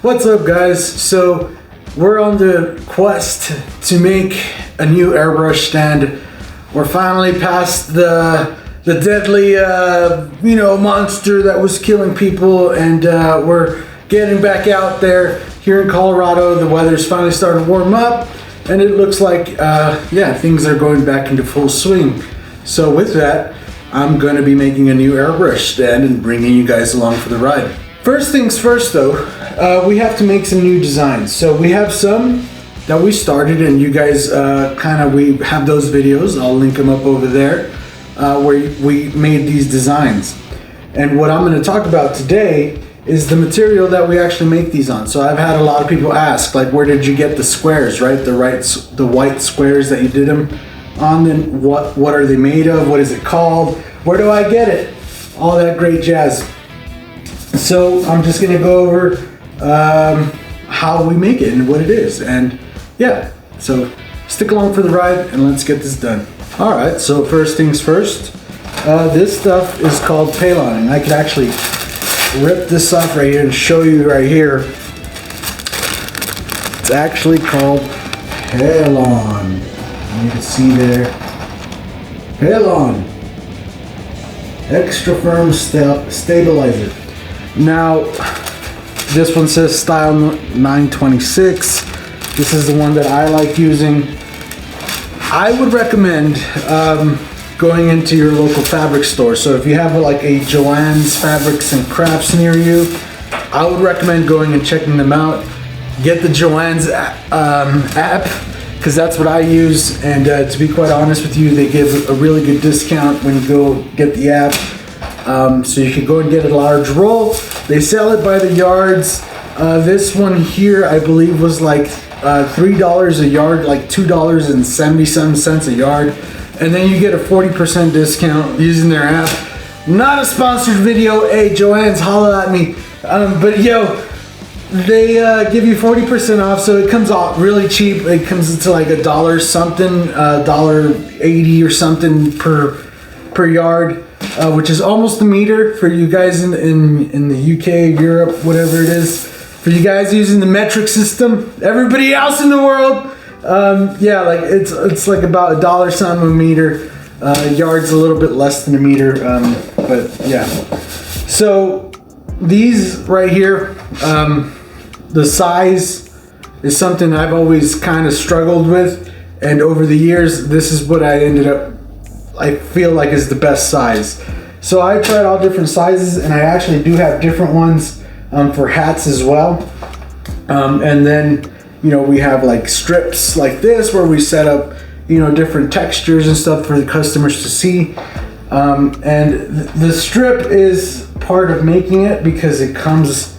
What's up, guys? So we're on the quest to make a new airbrush stand. We're finally past the deadly monster that was killing people, and we're getting back out there. Here in Colorado, the weather's finally starting to warm up, and it looks like things are going back into full swing. So with that, I'm going to be making a new airbrush stand and bringing you guys along for the ride. First things first though, we have to make some new designs. So we have some that we started, and you guys we have those videos. I'll link them up over there where we made these designs. And what I'm going to talk about today is the material that we actually make these on. So I've had a lot of people ask, like, where did you get the squares, right? The white squares that you did them on, then what are they made of? What is it called? Where do I get it? All that great jazz. So I'm just gonna go over how we make it and what it is, and yeah, so stick along for the ride and let's get this done. All right, so first things first, this stuff is called Paylon, and I could actually rip this off right here and show you right here. It's actually called Paylon. You can see there, Paylon Extra Firm Stabilizer. Now, this one says style 926. This is the one that I like using. I would recommend going into your local fabric store. So if you have like a Joann's Fabrics and Crafts near you, I would recommend going and checking them out. Get the Joann's app, because that's what I use, and to be quite honest with you, they give a really good discount when you go get the app. So you can go and get a large roll. They sell it by the yards. This one here, I believe, was like $3 a yard, like $2.77 a yard. And then you get a 40% discount using their app. Not a sponsored video. Hey, Joann's, holla at me. But yo, they give you 40% off, so it comes out really cheap. It comes to like $1 something, $1.80 or something per yard. Which is almost a meter for you guys in the UK, Europe, whatever it is. For you guys using the metric system, everybody else in the world, like it's like about $1 something a meter. Yards a little bit less than a meter, but yeah. So these right here, the size is something I've always kind of struggled with, and over the years, this is what I feel like is the best size. So I tried all different sizes, and I actually do have different ones for hats as well. And then, we have like strips like this where we set up, different textures and stuff for the customers to see. And the strip is part of making it because it comes,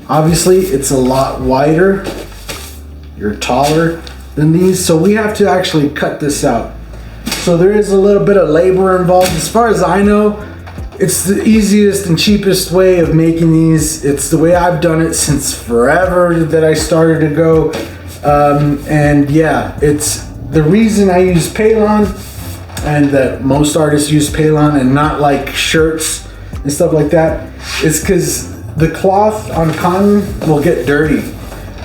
obviously, it's a lot wider. You're taller than these, so we have to actually cut this out. So there is a little bit of labor involved. As far as I know, it's the easiest and cheapest way of making these. It's the way I've done it since forever that I started to go. And yeah, it's the reason I use Paylon, and that most artists use Paylon and not like shirts and stuff like that, is because the cloth on cotton will get dirty.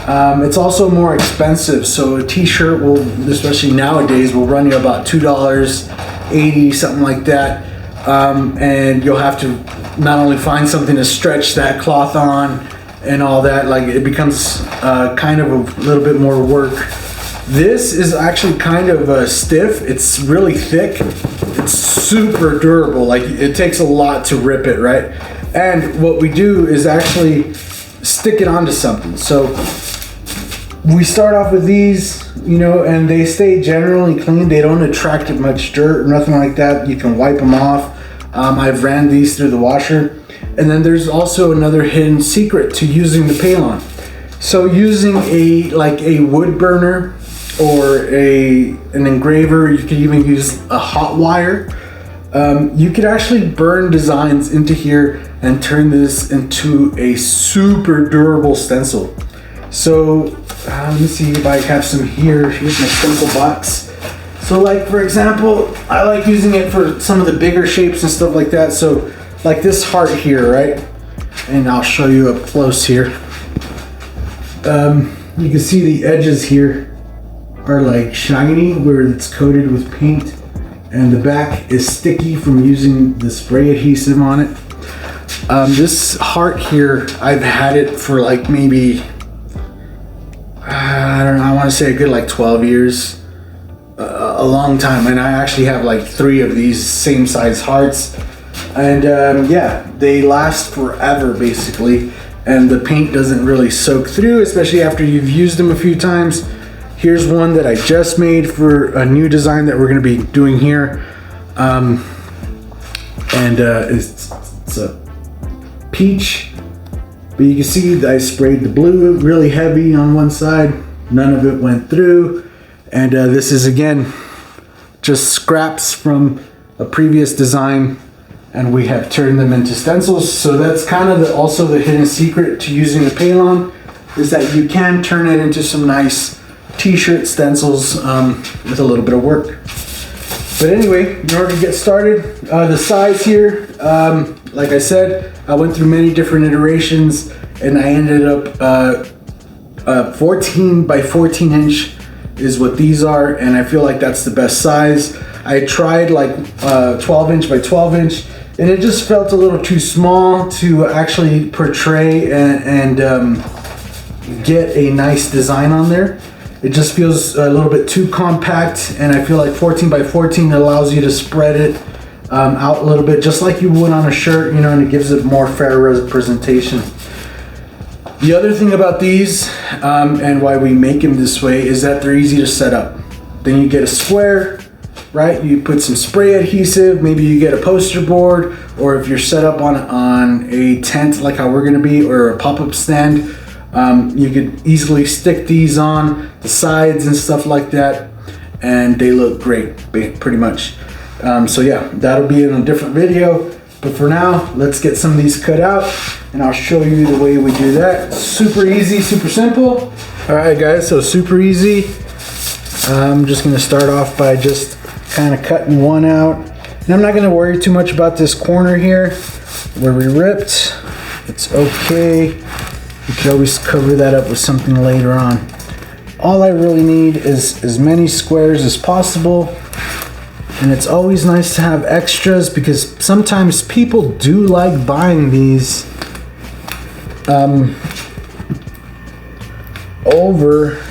It's also more expensive, so a t-shirt will, especially nowadays, will run you about $2.80, something like that. And you'll have to not only find something to stretch that cloth on and all that, like it becomes kind of a little bit more work. This is actually kind of stiff. It's really thick. It's super durable. Like it takes a lot to rip it, right? And what we do is actually stick it onto something. So we start off with these, and they stay generally clean. They don't attract much dirt or nothing like that. You can wipe them off. I've ran these through the washer. And then there's also another hidden secret to using the Paylon. So using a wood burner or an engraver, you could even use a hot wire. You could actually burn designs into here and turn this into a super durable stencil. So let me see if I have some here. Here's my stencil box. So like, for example, I like using it for some of the bigger shapes and stuff like that. So like this heart here, right? And I'll show you up close here. You can see the edges here are like shiny where it's coated with paint, and the back is sticky from using the spray adhesive on it. This heart here, I've had it for like maybe, I don't know, I want to say a good like 12 years, a long time. And I actually have like 3 of these same size hearts. And yeah, they last forever basically. And the paint doesn't really soak through, especially after you've used them a few times. Here's one that I just made for a new design that we're gonna be doing here. It's a peach, but you can see that I sprayed the blue really heavy on one side. None of it went through. And this is again, just scraps from a previous design, and we have turned them into stencils. So that's kind of also the hidden secret to using the Paylon, is that you can turn it into some nice t-shirt stencils with a little bit of work. But anyway, in order to get started, the size here, like I said, I went through many different iterations, and I ended up 14 by 14 inch is what these are, and I feel like that's the best size. I tried like 12 inch by 12 inch, and it just felt a little too small to actually portray and get a nice design on there. It just feels a little bit too compact, and I feel like 14 by 14 allows you to spread it out a little bit, just like you would on a shirt, you know, and it gives it more fair representation. The other thing about these, and why we make them this way, is that they're easy to set up. Then you get a square, right? You put some spray adhesive, maybe you get a poster board, or if you're set up on a tent like how we're gonna be, or a pop-up stand, you could easily stick these on the sides and stuff like that, and they look great, pretty much. So yeah, that'll be in a different video, but for now, let's get some of these cut out, and I'll show you the way we do that. Super easy, super simple. All right, guys, so super easy. I'm just gonna start off by just kind of cutting one out, and I'm not gonna worry too much about this corner here where we ripped. It's okay. You can always cover that up with something later on. All I really need is as many squares as possible. And it's always nice to have extras, because sometimes people do like buying these over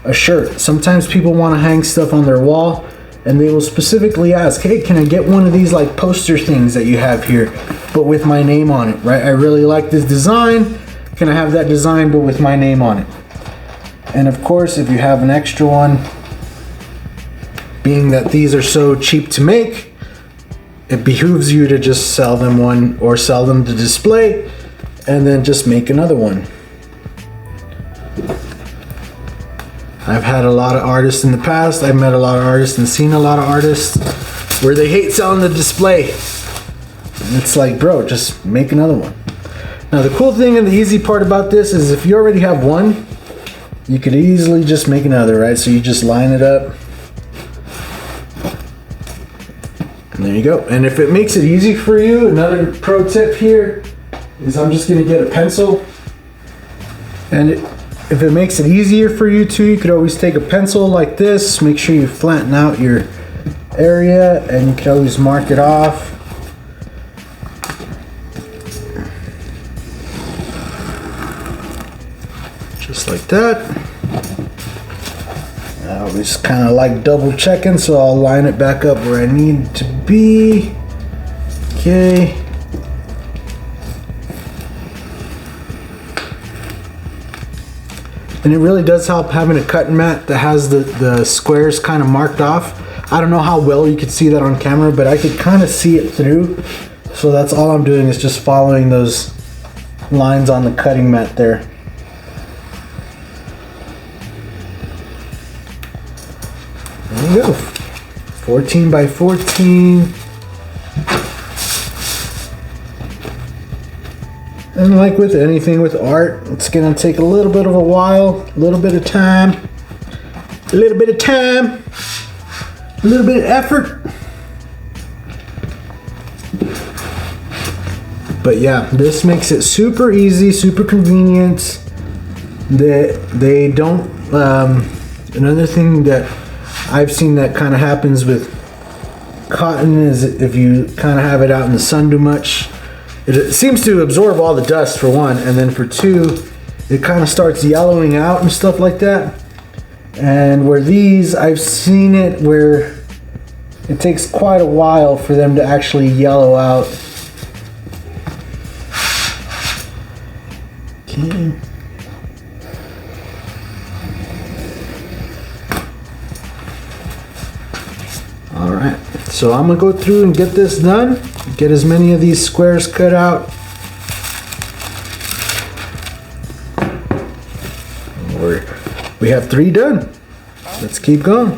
a shirt. Sometimes people want to hang stuff on their wall, and they will specifically ask, hey, can I get one of these like poster things that you have here, but with my name on it, right? I really like this design. Can I have that design but with my name on it? And of course, if you have an extra one, being that these are so cheap to make, it behooves you to just sell them one, or sell them to display, and then just make another one. I've had a lot of artists in the past, I've met a lot of artists and seen a lot of artists where they hate selling the display. And it's like, bro, just make another one. Now the cool thing and the easy part about this is if you already have one, you could easily just make another, right? So you just line it up. And there you go. And if it makes it easy for you, another pro tip here is I'm just gonna get a pencil. And if it makes it easier for you too, you could always take a pencil like this, make sure you flatten out your area, and you can always mark it off. Just like that. I always kind of like double checking, so I'll line it back up where I need to be. Okay. And it really does help having a cutting mat that has the squares kind of marked off. I don't know how well you could see that on camera, but I could kind of see it through. So that's all I'm doing, is just following those lines on the cutting mat there. There you go. 14 by 14. And like with anything with art, it's gonna take a little bit of a while, a little bit of time, a little bit of time, a little bit of effort. But yeah, this makes it super easy, super convenient. They don't. Another thing that I've seen that kind of happens with cotton is if you kind of have it out in the sun too much, it seems to absorb all the dust for one, and then for two, it kind of starts yellowing out and stuff like that. And where these, I've seen it where it takes quite a while for them to actually yellow out. Okay. All right, so I'm gonna go through and get this done, get as many of these squares cut out. We have 3 done. Let's keep going.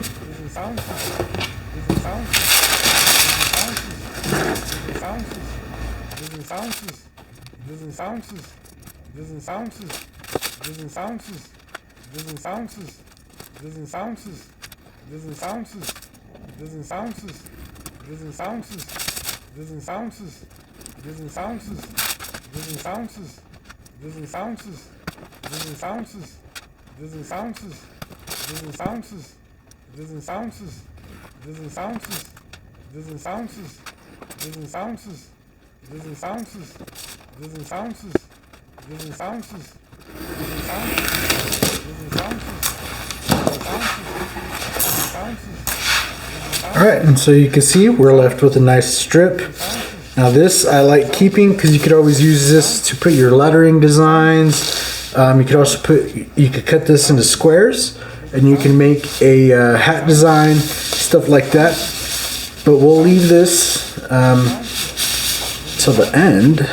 Alright, and so you can see we're left with a nice strip. Now this I like keeping because you could always use this to put your lettering designs. You could also you could cut this into squares and you can make a hat design, stuff like that. But we'll leave this till the end.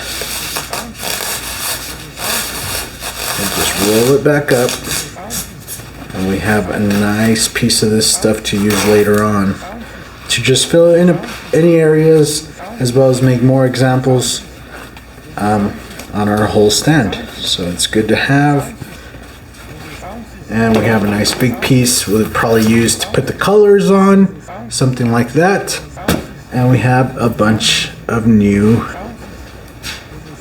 And just roll it back up. And we have a nice piece of this stuff to use later on to just fill in any areas, as well as make more examples on our whole stand. So it's good to have. And we have a nice big piece we'll probably use to put the colors on, something like that. And we have a bunch of new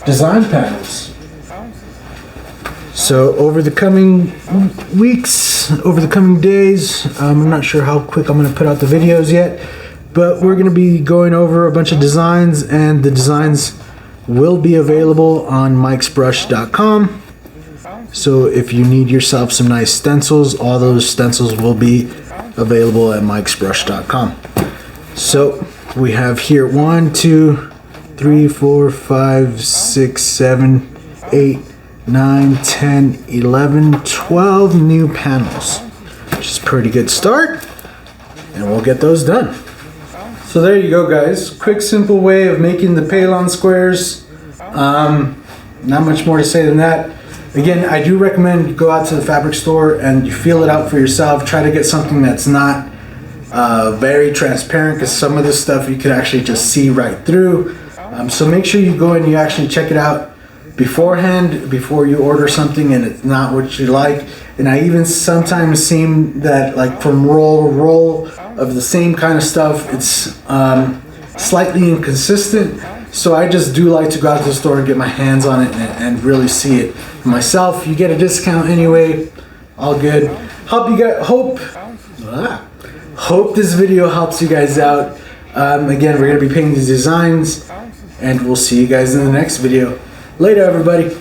design panels. So over the coming weeks, over the coming days, I'm not sure how quick I'm going to put out the videos yet, but we're going to be going over a bunch of designs, and the designs will be available on mikesbrush.com. So if you need yourself some nice stencils, all those stencils will be available at mikesbrush.com. So we have here 1, 2, 3, 4, 5, 6, 7, 8, 9, 10, 11, 12 new panels, which is a pretty good start, and we'll get those done. So there you go, guys. Quick, simple way of making the Paylon squares. Not much more to say than that. Again, I do recommend you go out to the fabric store and you feel it out for yourself. Try to get something that's not very transparent, because some of this stuff you could actually just see right through. So make sure you go and you actually check it out beforehand before you order something and it's not what you like. And I even sometimes seem that, like, from roll to roll of the same kind of stuff, it's slightly inconsistent. So I just do like to go out to the store and get my hands on it and really see it for myself. You get a discount anyway, all good. Hope this video helps you guys out. Again, we're gonna be painting these designs, and we'll see you guys in the next video. Later, everybody.